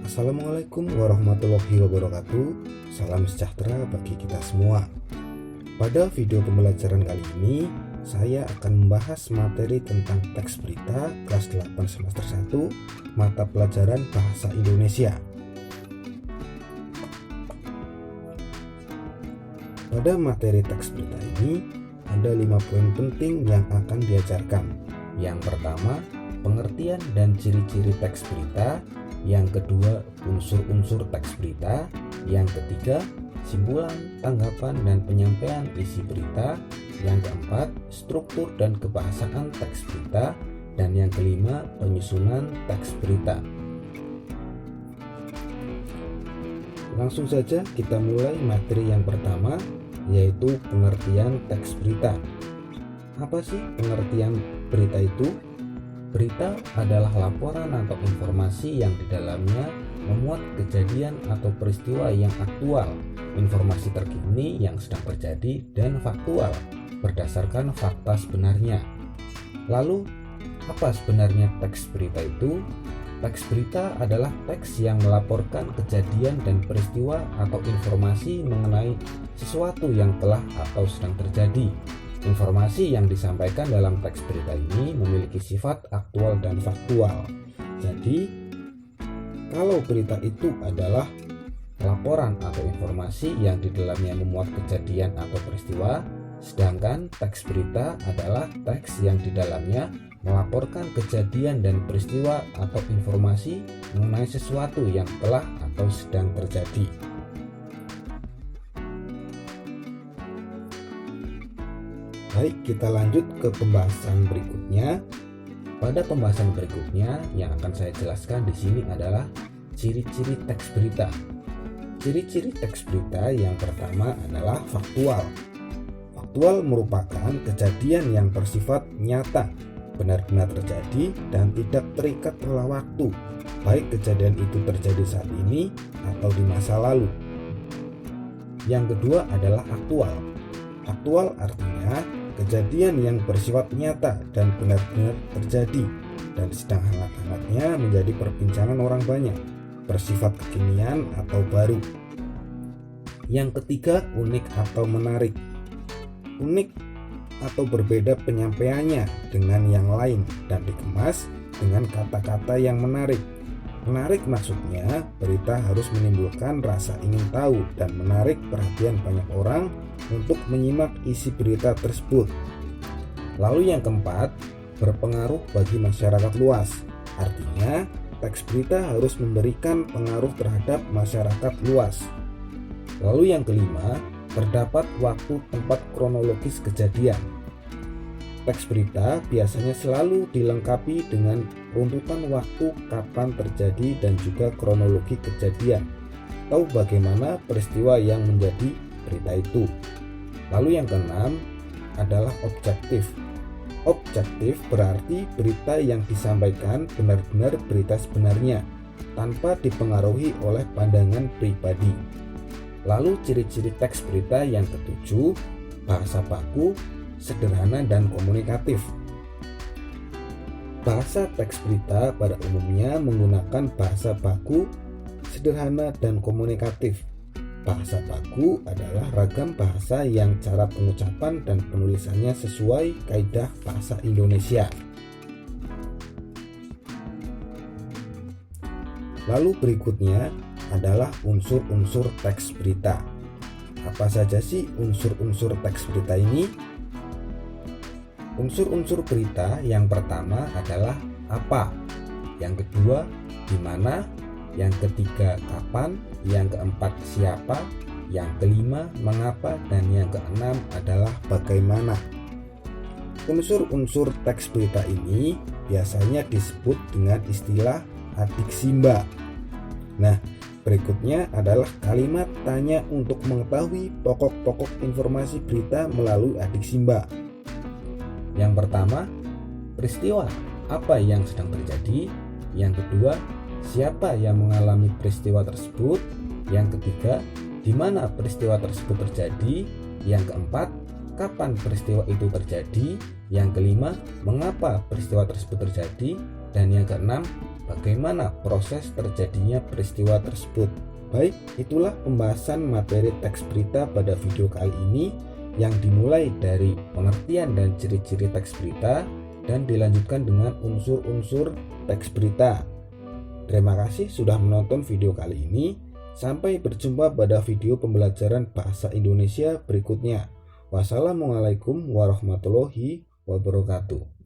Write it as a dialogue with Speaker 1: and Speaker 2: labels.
Speaker 1: Assalamualaikum warahmatullahi wabarakatuh. Salam sejahtera bagi kita semua. Pada video pembelajaran kali ini, saya akan membahas materi tentang teks berita kelas 8 semester 1 mata pelajaran Bahasa Indonesia. Pada materi teks berita ini, ada 5 poin penting yang akan diajarkan. Yang pertama, pengertian dan ciri-ciri teks berita. Yang kedua, unsur-unsur teks berita. Yang ketiga, simpulan, tanggapan, dan penyampaian isi berita. Yang keempat, struktur dan kebahasaan teks berita. Dan yang kelima, penyusunan teks berita. Langsung saja kita mulai materi yang pertama, yaitu pengertian teks berita. Apa sih pengertian berita itu? Berita adalah laporan atau informasi yang di dalamnya memuat kejadian atau peristiwa yang aktual, informasi terkini yang sedang terjadi, dan faktual berdasarkan fakta sebenarnya. Lalu, apa sebenarnya teks berita itu? Teks berita adalah teks yang melaporkan kejadian dan peristiwa atau informasi mengenai sesuatu yang telah atau sedang terjadi. Informasi yang disampaikan dalam teks berita ini memiliki sifat aktual dan faktual. Jadi, kalau berita itu adalah laporan atau informasi yang di dalamnya memuat kejadian atau peristiwa, sedangkan teks berita adalah teks yang di dalamnya melaporkan kejadian dan peristiwa atau informasi mengenai sesuatu yang telah atau sedang terjadi. Baik, kita lanjut ke pembahasan berikutnya. Pada pembahasan berikutnya yang akan saya jelaskan di sini adalah ciri-ciri teks berita. Ciri-ciri teks berita yang pertama adalah faktual. Faktual merupakan kejadian yang bersifat nyata, benar-benar terjadi dan tidak terikat oleh waktu, baik kejadian itu terjadi saat ini atau di masa lalu. Yang kedua adalah aktual. Aktual artinya kejadian yang bersifat nyata dan benar-benar terjadi dan sedang hangat-hangatnya menjadi perbincangan orang banyak, bersifat kekinian atau baru. Yang ketiga, unik atau menarik. Unik atau berbeda penyampaiannya dengan yang lain dan dikemas dengan kata-kata yang menarik. Menarik maksudnya berita harus menimbulkan rasa ingin tahu dan menarik perhatian banyak orang untuk menyimak isi berita tersebut. Lalu yang keempat, berpengaruh bagi masyarakat luas. Artinya, teks berita harus memberikan pengaruh terhadap masyarakat luas. Lalu yang kelima, terdapat waktu tempat kronologis kejadian. Teks berita biasanya selalu dilengkapi dengan runtutan waktu kapan terjadi dan juga kronologi kejadian, tahu bagaimana peristiwa yang menjadi berita itu. Lalu yang keenam adalah objektif. Objektif berarti berita yang disampaikan benar-benar berita sebenarnya, tanpa dipengaruhi oleh pandangan pribadi. Lalu ciri-ciri teks berita yang ketujuh, bahasa baku, sederhana dan komunikatif. Bahasa teks berita pada umumnya menggunakan bahasa baku, sederhana dan komunikatif. Bahasa baku adalah ragam bahasa yang cara pengucapan dan penulisannya sesuai kaidah bahasa Indonesia. Lalu berikutnya adalah unsur-unsur teks berita. Apa saja sih unsur-unsur teks berita ini? Unsur-unsur berita yang pertama adalah apa, yang kedua di mana, yang ketiga kapan, yang keempat siapa, yang kelima mengapa, dan yang keenam adalah bagaimana. Unsur-unsur teks berita ini biasanya disebut dengan istilah adiksimba. Nah, berikutnya adalah kalimat tanya untuk mengetahui pokok-pokok informasi berita melalui adiksimba. Yang pertama, peristiwa apa yang sedang terjadi. Yang kedua, siapa yang mengalami peristiwa tersebut. Yang ketiga, di mana peristiwa tersebut terjadi. Yang keempat, kapan peristiwa itu terjadi. Yang kelima, mengapa peristiwa tersebut terjadi. Dan yang keenam, bagaimana proses terjadinya peristiwa tersebut. Baik, itulah pembahasan materi teks berita pada video kali ini yang dimulai dari pengertian dan ciri-ciri teks berita dan dilanjutkan dengan unsur-unsur teks berita. Terima kasih sudah menonton video kali ini. Sampai berjumpa pada video pembelajaran bahasa Indonesia berikutnya. Wassalamualaikum warahmatullahi wabarakatuh.